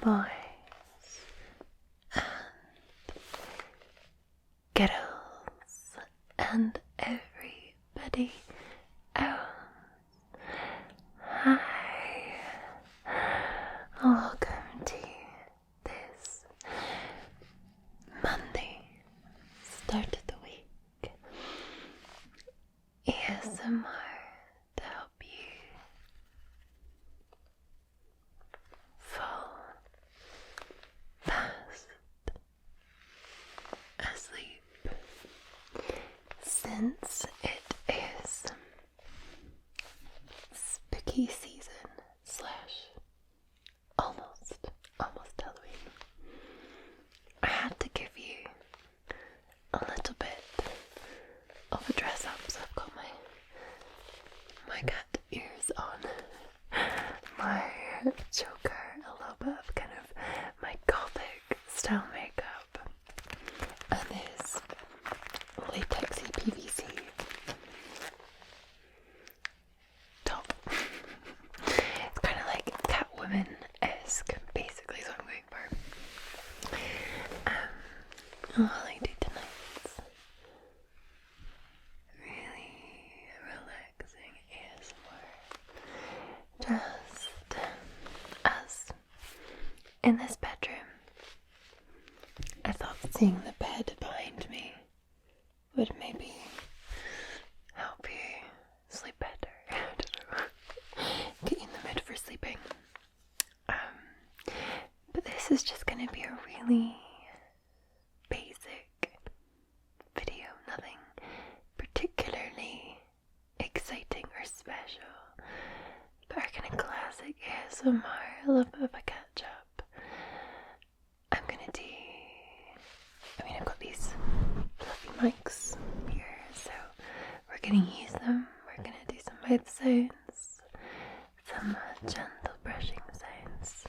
boys and girls and everybody else. Hi, welcome to this Monday, start of the week, ASMR to help you fall fast asleep. Since it is spooky season / almost Halloween, I had to give you a little bit of a dress up. So I've got my cat ears on, my choker, a little bit of kind of my gothic style makeup, and this latexy PVC top. It's kind of like Catwoman-esque, basically, is what I'm going for. While I do tonight's really relaxing ASMR, just as in this bedroom, I thought seeing the bed behind me would maybe help you sleep better. I don't know. Get you in the mood for sleeping. But this is just going to be a really basic video, nothing particularly exciting or special, but our kind of classic ASMR, a little bit of a catch up. I'm gonna do, I've got these fluffy mics here, so we're gonna use them. We're gonna do some mouth sounds, some gentle brushing sounds,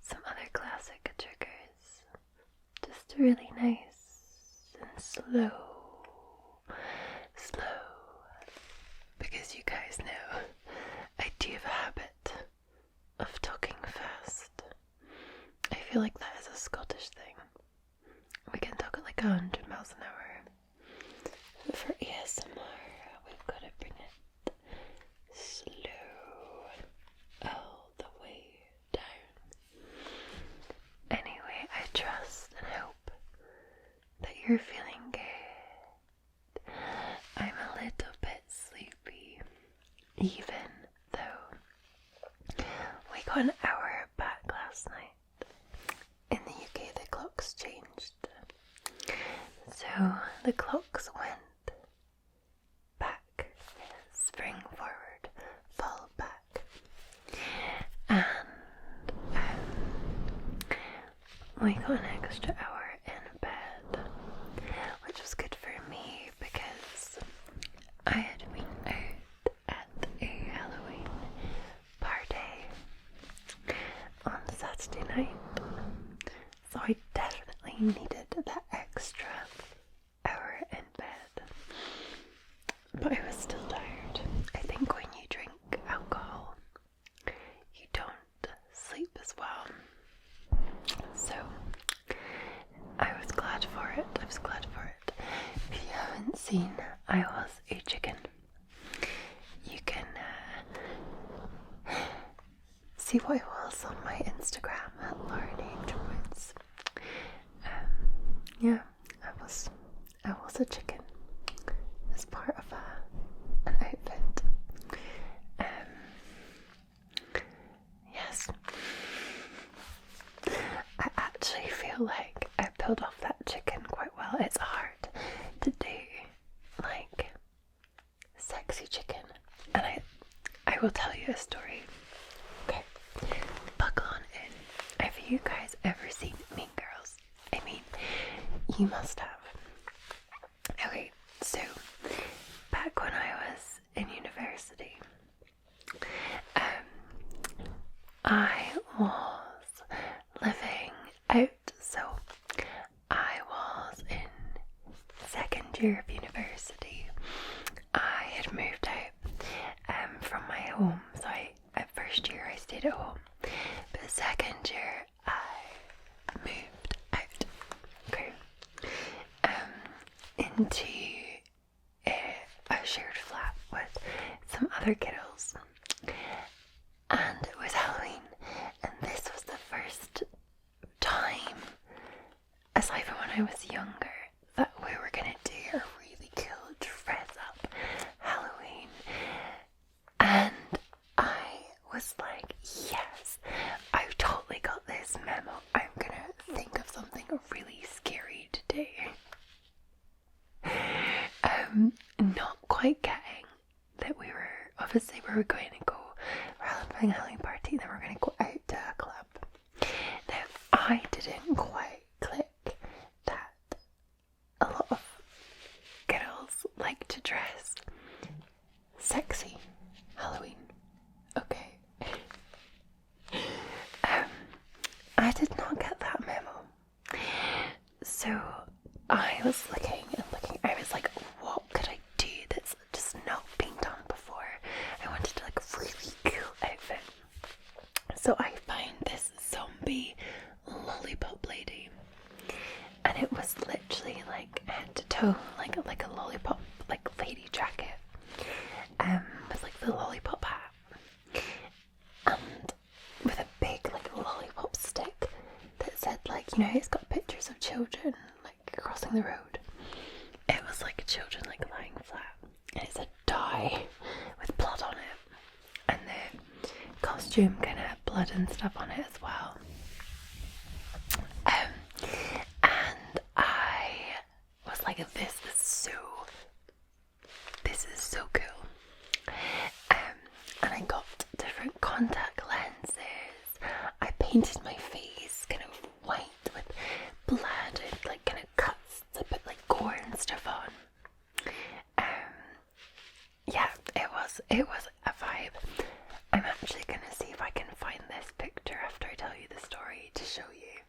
some other classic triggers, just really nice and slow, because you guys know I do have a habit of talking fast. I feel like that is a Scottish thing. We can talk at like 100 miles an hour. But for ASMR, we've got to bring it slow all the way down. Anyway, I trust and hope that you're feeling good. I'm a little bit sleepy, even though we got an hour back last night. In the UK, the clocks changed. So the clocks went back, spring forward, fall back. And we got an extra hour in bed, which was good for me because I had been out at a Halloween party on Saturday night, so I definitely needed that extra hour in bed, but I was still tired. I think when you drink alcohol, you don't sleep as well, so I was glad for it. If you haven't seen I Was a Chicken, you can see what I was on my Instagram at LaurenHWoods. Yeah, I was a chicken as part of an outfit. Yes, I actually feel like I pulled off that chicken quite well. It's hard to do like sexy chicken, and I will tell you a story. Okay, buckle on in. Have you guys ever seen Mean Girls? I mean, you must have. Okay, so back when I was in university, I was living out, so I was in second year of university. I had moved out from my home, so at first year I stayed at home, but second year I other kiddos, and it was Halloween, and this was the first time, aside from when I was younger, that we were gonna do a really cool dress up Halloween. And I was like, yes, I totally got this memo. I'm gonna think of something really scary to do. Not quite getting that we were, obviously we were going to go, we're having a Halloween party, then we're going to go out to a club. Now, I didn't quite click that a lot of girls like to dress sexy Halloween. Okay. I did not get that memo. So I was looking and looking. I was like, what could I do that's just not been done before? I wanted like a really cool outfit. So I found this zombie lollipop lady. And it was literally like head to toe, like a lollipop, like lady jacket. With like the lollipop hat. And with a big like lollipop stick that said like, you know, it's got pictures of children like crossing the road. It was like children like lying flat, and it said die with blood on it, and the costume kind of had blood and stuff on it as well. And I was like, this is so cool. And I got different contact lenses. I painted my face kind of white with blood and like kind of cuts to put like gore and stuff on. Yeah, it was a vibe. I'm actually gonna see if I can find this picture after I tell you the story to show you.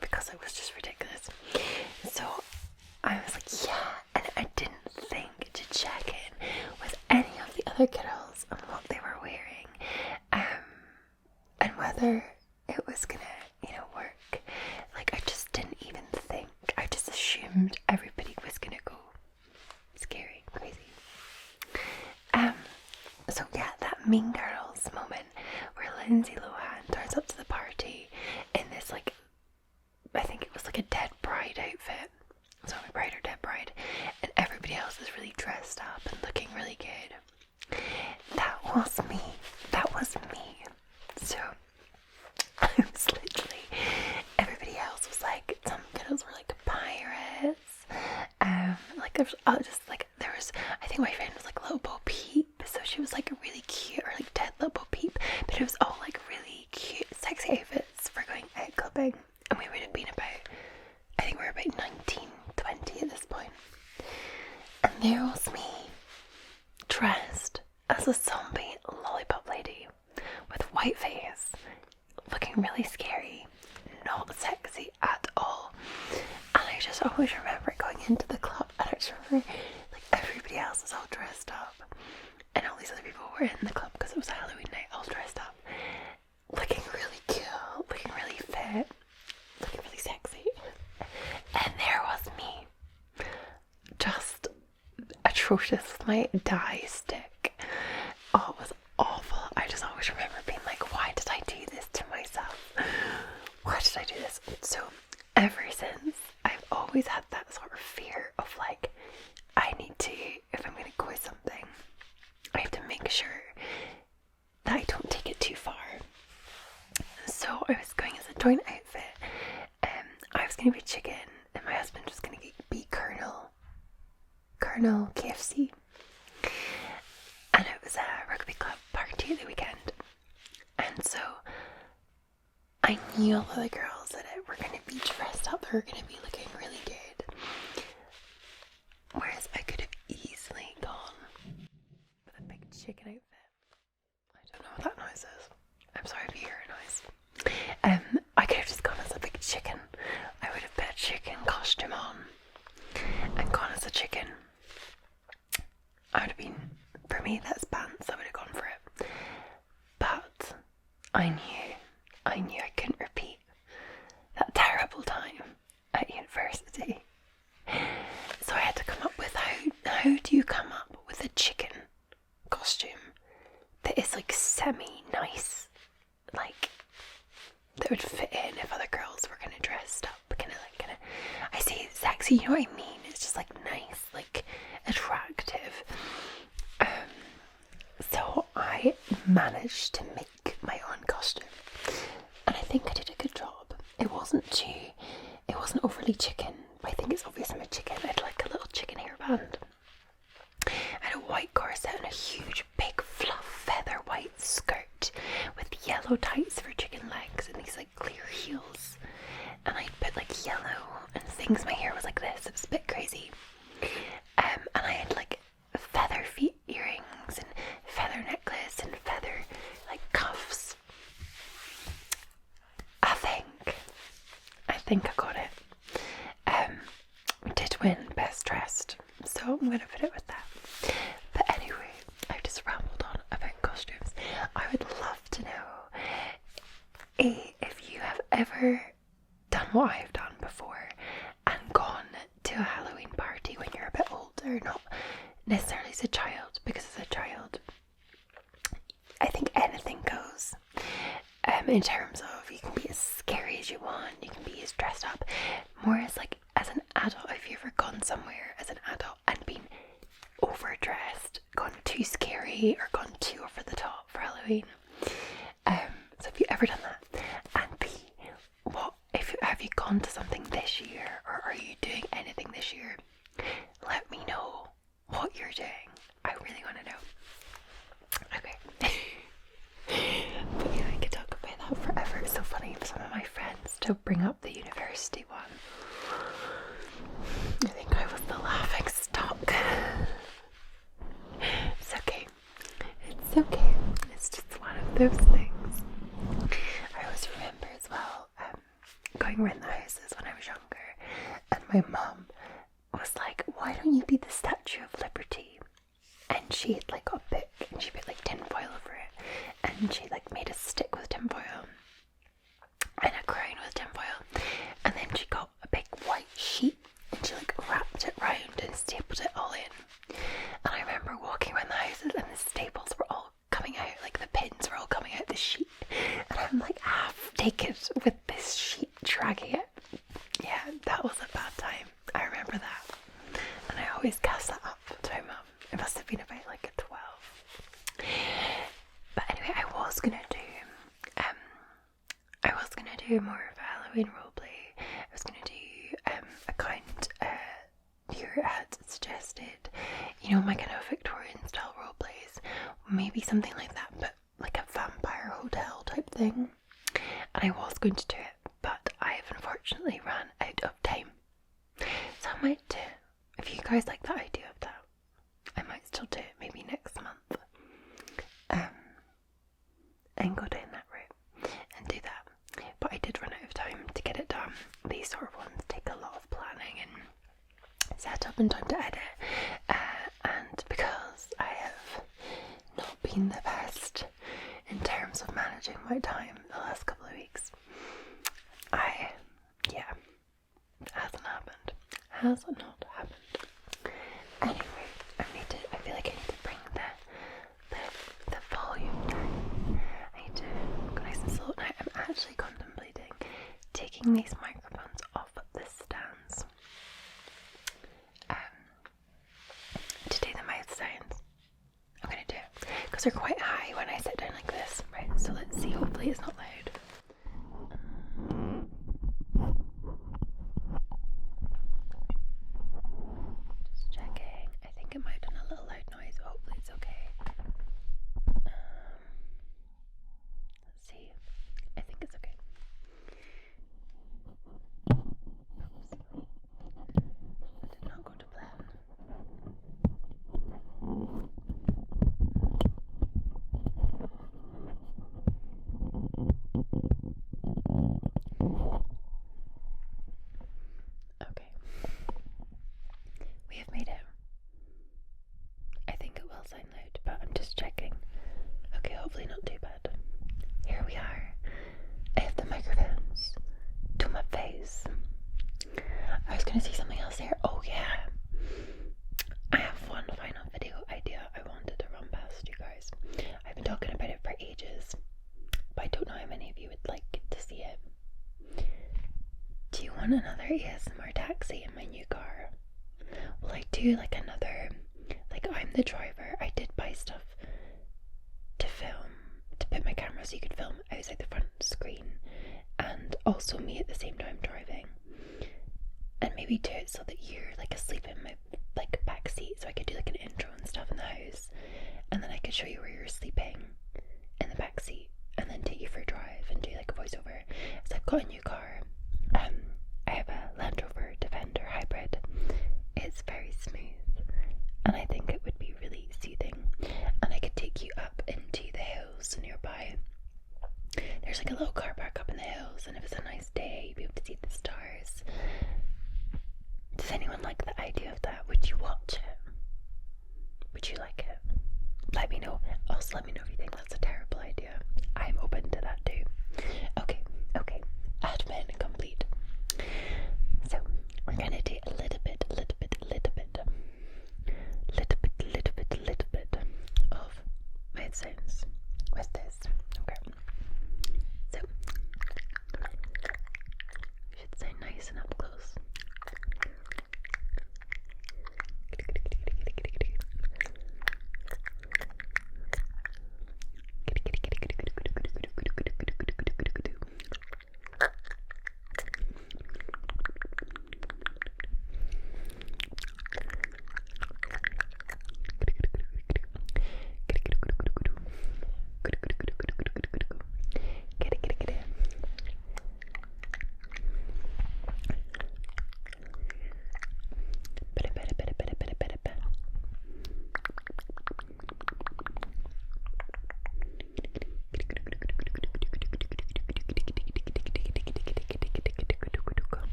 Because it was just ridiculous. So I was like, yeah, and I didn't think to check in with any of the other kiddos on what they were wearing, and whether it was gonna, you know, work. Like, I just didn't even think. I just assumed everybody was gonna go scary, crazy. So yeah, that Mean Girls moment where Lindsay Lohan turns up to the party in this like, I think it was like a dead bride outfit. Zombie bride or dead bride, and everybody else is really dressed up and looking really good. That was me. So I was literally, everybody else was like, some girls were like pirates. Like there was I think my friend was like Little Bo Peep, so she was like a really cute, or like dead Little Bo Peep, but it was all like really cute, sexy outfits for going out clubbing, and we would have been about, I think we were about 19, 20 at this point. And there was me, dressed as a zombie lollipop lady with white face, looking really scary, not sexy at all. And I just always remember going into the club, and I just remember like everybody else was all dressed up, and all these other people were in the club because it was a Halloween night, all dressed up, looking really cool, looking really fit, looking really sexy. And there was me, just atrocious with my dye stick. Oh, it was awful. I just always remember being like, why did I do this to myself? Why did I do this? So ever since, I've always had that sort of fear of like, I need to, if I'm going to go with something, I have to make sure that I don't take it too far. So I was going as a joint outfit. I was going to be chicken, and my husband was going to be Colonel KFC. And it was a rugby club party at the weekend. And so I knew all the girls that were going to be dressed up, they were going to be looking really good. Whereas I could have easily gone with a big chicken outfit. I don't know what that noise is. I'm sorry if you hear a noise. I could have just gone as a big chicken. I would have put a chicken costume on and gone as a chicken. I would have been, for me that's pants, I would have gone for it. But I knew I couldn't repeat that terrible time at university. So I had to come up with how do you come up with it's just like nice, like attractive. So I managed to make my own costume, and I think I did a good job. It wasn't overly chicken, but I think it's obvious I'm a chicken. I had like a little chicken hairband. I had a white corset and a huge big fluff feather white skirt with yellow tights for chicken legs and these like clear heels. And I'd put like yellow and things. My hair was like this. It was a bit crazy. And I had like feather feet earrings and feather necklace and feather like cuffs. I think I got it. We did win best dressed, so I'm going to put it with that. But anyway, I've just rambled on about costumes. I would love to know if you have ever done what I've done before and gone to a Halloween party when you're a bit older, not necessarily as a child, because as a child I think anything goes. In terms of, you can be as scary as you want, you can be as dressed up. More as like, as an adult, have you ever gone somewhere as an adult and been overdressed, gone too scary or gone too over the top for Halloween? So have you ever done that? And B, have you gone to something this year, or are you doing anything this year? Let me know what you're doing. I really want to know. Okay. But yeah, I could talk about that forever. It's so funny for some of my friends to bring up the university one. I think I was the laughing stock. It's okay. It's okay. It's just one of those things. I always remember as well, going around the houses when I was younger, and my mum was like, why don't you be the Statue of Liberty? And she had like got a book and she put like tinfoil over it, and she like made a stick with tinfoil and a crown with tinfoil, and then she got a big white sheet and she like wrapped it round and stapled it all in. And I remember walking around the houses and the staples were all coming out, like the pins were all coming out the sheet, and I'm like half naked with this sheet dragging it. Yeah, that was a bad time. I remember that, and I always cast that up to my mum. It must have been about like a 12. But anyway, I was gonna do more of a Halloween roleplay. I was gonna do a kind you had suggested, you know, my kind of Victorian style roleplays. Maybe something like that, but like a vampire hotel type thing. And I was going to do it, but I have unfortunately run out of time. So I might do, if you guys like the idea of that, I might still do it maybe next month. And go down that route and do that. But I did run out of time to get it done. These sort of ones take a lot of planning and set up and time to edit. And because I have not been the best in terms of managing my time the last couple of weeks, it hasn't happened. Has not happened. Anyway, I feel like I need to bring the volume down. I need to go nice and slow. Now I'm actually contemplating taking these microphones off of the stands to do the mouth sounds. I'm gonna do it because they're quite high when I sit down like this. Right, so let's see, hopefully it's not loud. Just checking. I think it might have done a little loud noise, but hopefully it's okay. Let's see. I think it's okay. Oops. That did not go to plan. Okay. We have made it. I think it will sound loud, but I'm just checking. Okay, hopefully not too bad. Here we are. I have the microphones to my face. I was going to say something else here. Oh yeah. I have one final video idea I wanted to run past you guys. I've been talking about it for ages, but I don't know how many of you would like to see it. Do you want another ASMR taxi in my new car? do like another, like I'm the driver. I did buy stuff to film, to put my camera so you could film outside the front screen and also me at the same time driving, and maybe do it so that you're like asleep in my like back seat, so I could do like an intro and stuff in the house, and then I could show you where you're sleeping in the back seat and then take you for a drive and do like a voiceover. So I've got a new car. I have a Land Rover Defender hybrid. It's very smooth and I think it would be really soothing, and I could take you up into the hills nearby. There's like a little car park up in the hills, and if it's a nice day you'd be able to see the stars. Does anyone like the idea of that? Would you watch it? Would you like it? Let me know. Also let me know if you think that's a terrible idea. I'm open to that too. Okay, admin complete. So we're gonna do a little bit of mouth sounds with this. Okay. So should sound nice and up close.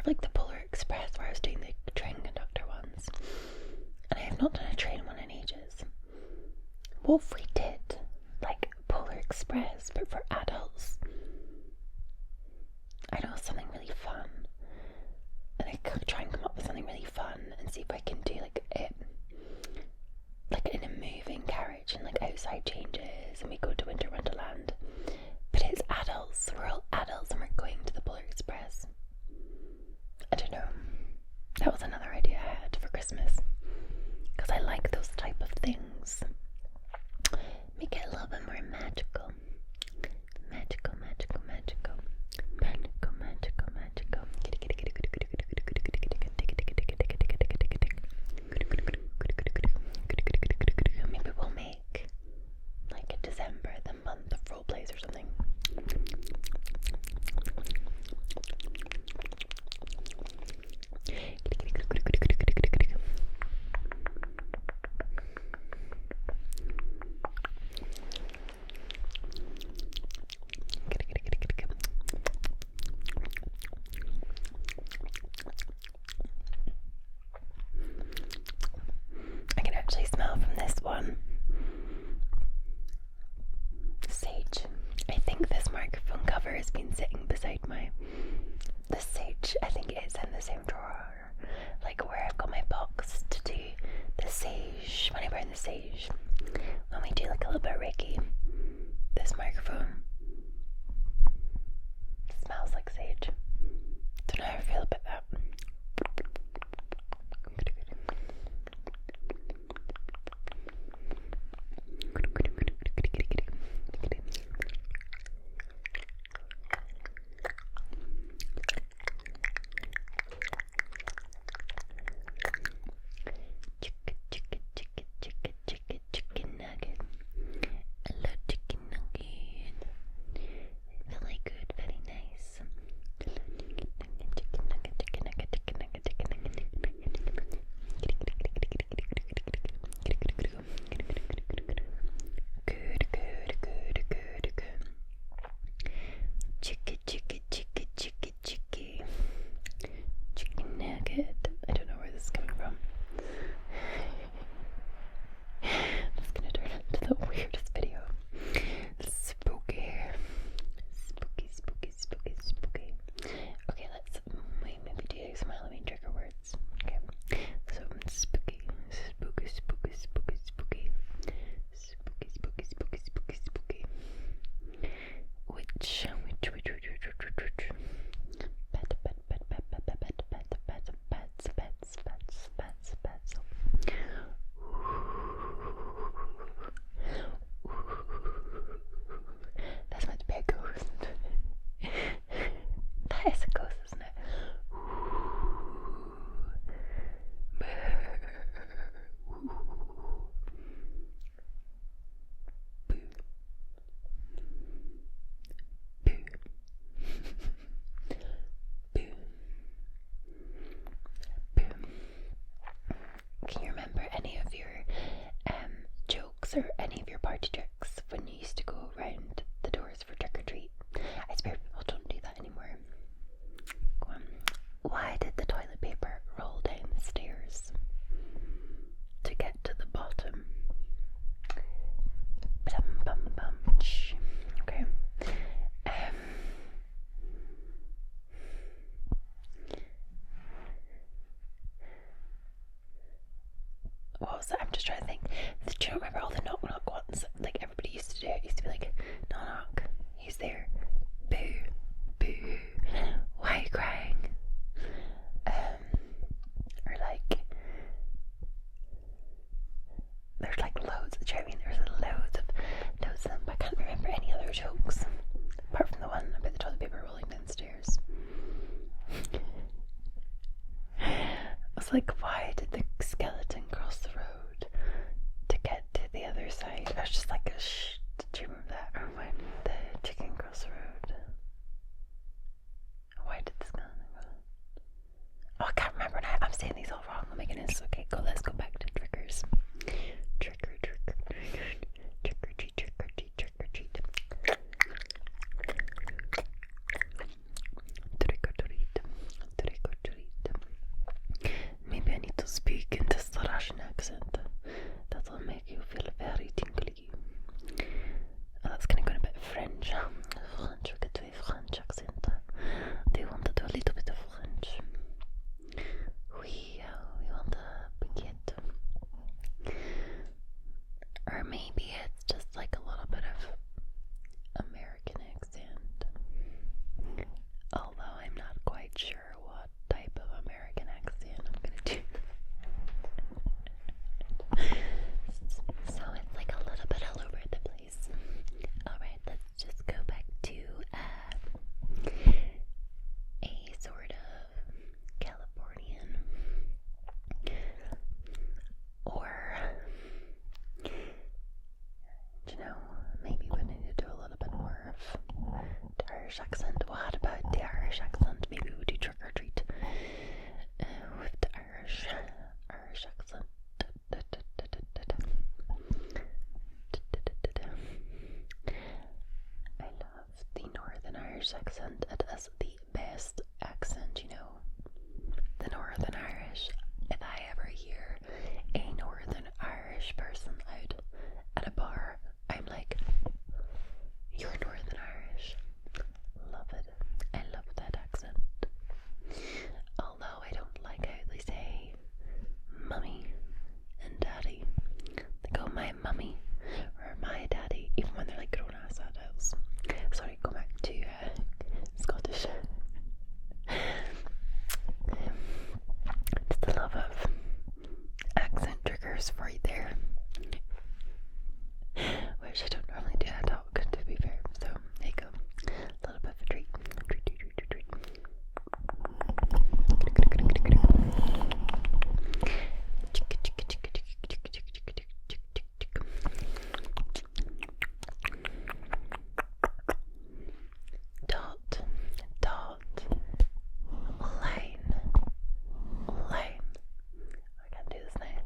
Like the Polar Express where I was doing the train conductor ones, and I have not done a train one in ages. What if we did like Polar Express but for adults? I know something really fun, and I could try and come up with something really fun and see if I can do like it like in a moving carriage and like outside changes and we go to Winter Wonderland, but it's adults, we're all adults and we're going to the Polar Express. I don't know. That was another idea I had for Christmas, because I like those type of things. Make it a little bit more magical. Magical. Maybe we'll make like December the month of role plays or something. I can actually smell from this one sage. I think this microphone cover has been sitting beside the sage. I think it is in the same drawer, like where I've got my box to do the sage, when I burn the sage, when we do like a little bit of Reiki. This microphone smells like sage. Don't know how I feel about that. tricks or any of your party tricks when you used to go around the doors for trick or treat? I swear people don't do that anymore. Go on. Why did the toilet paper roll down the stairs to get to the bottom? Okay. What was that? I'm just trying to think. Do you remember all the knock knock ones? Like everybody used to do it. It used to be like, knock knock, he's there. Boo, boo. Why are you crying? Or like, there's like loads. Do you know what I mean? There's loads of them. But I can't remember any other jokes apart from the one about the toilet paper rolling downstairs. I was like, why did the skeleton cross the road to get to the other side? I was just like, shh, did you remember that? Or when the chicken crossed the road? Why did the skeleton go? Oh, I can't remember now. I'm saying these all wrong. Oh my goodness. Okay, let's go back to triggers. Trigger, trigger, trigger, trigger, treat, trigger, treat, trigger, treat. Trigger, treat, trigger, treat. Maybe I need to speak in this Russian accent. That'll make you feel very tingly. That's gonna go a bit French. French, we could do a French accent. Do you want to do a little bit of French? We want a baguette. Or maybe it's just like a little bit of American accent. Although I'm not quite sure what type of American accent I'm gonna do. So it's like a little bit all over the place. Alright, let's just go back to a sort of Californian or you know, maybe we need to do a little bit more of the Irish accent. What about the Irish accent? Maybe we'll do trick or treat with the Irish accent. I love the Northern Irish accent. It is the best accent, you know. The Northern Irish. If I ever hear a Northern Irish person out at a bar, I'm like, you're Northern Irish. Love it. I love that accent. Although I don't like how they say mummy and daddy. They go my mummy or my daddy, even when they're like grown ass adults. Sorry, go back to Scottish. Just a love of accent triggers right there, which I don't normally do at all, to be fair. So there you go, a little bit of a treat. Dot, line. I can't do this now.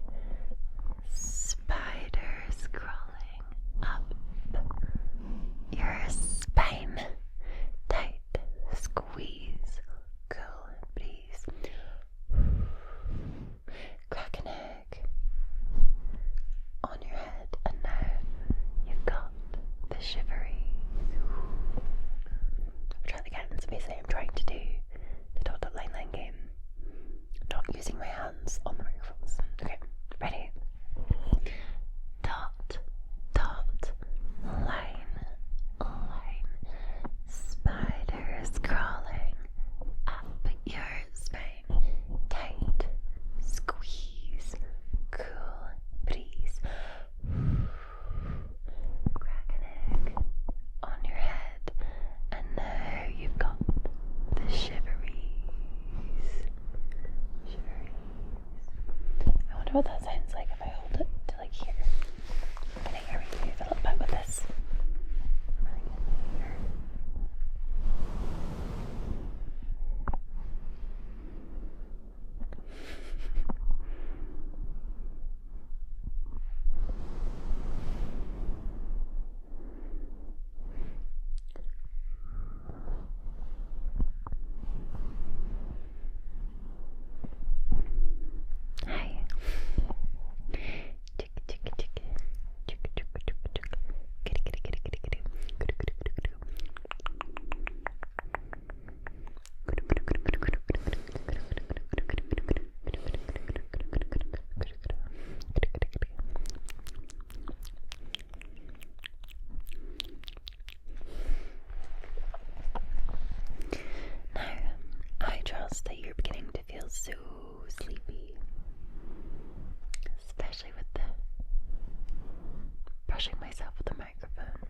brushing myself with a microphone.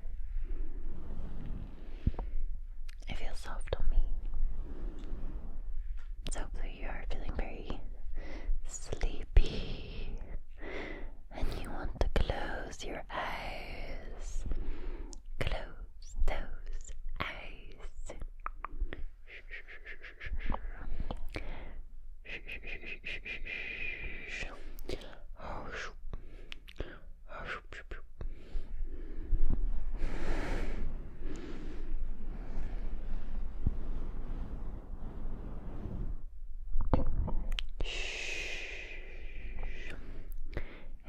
It feels soft on me. So hopefully you are feeling very sleepy and you want to close your eyes. Close those eyes.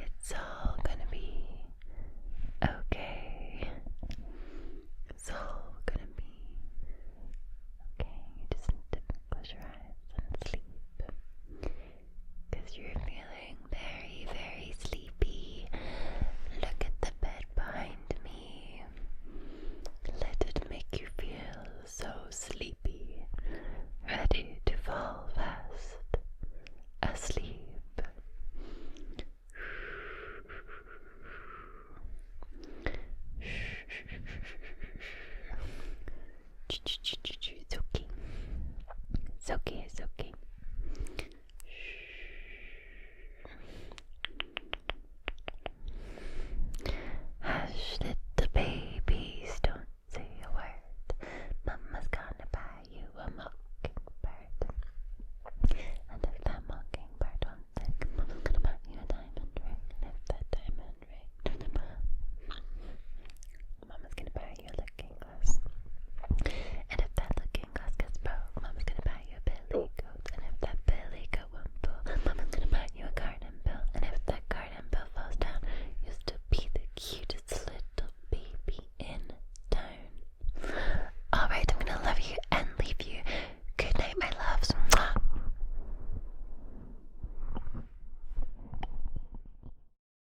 It's all gonna be okay. It's all gonna be okay. You just need to close your eyes and sleep. Because you're feeling very, very sleepy. Look at the bed behind me. Let it make you feel so sleepy. Ready to fall fast asleep.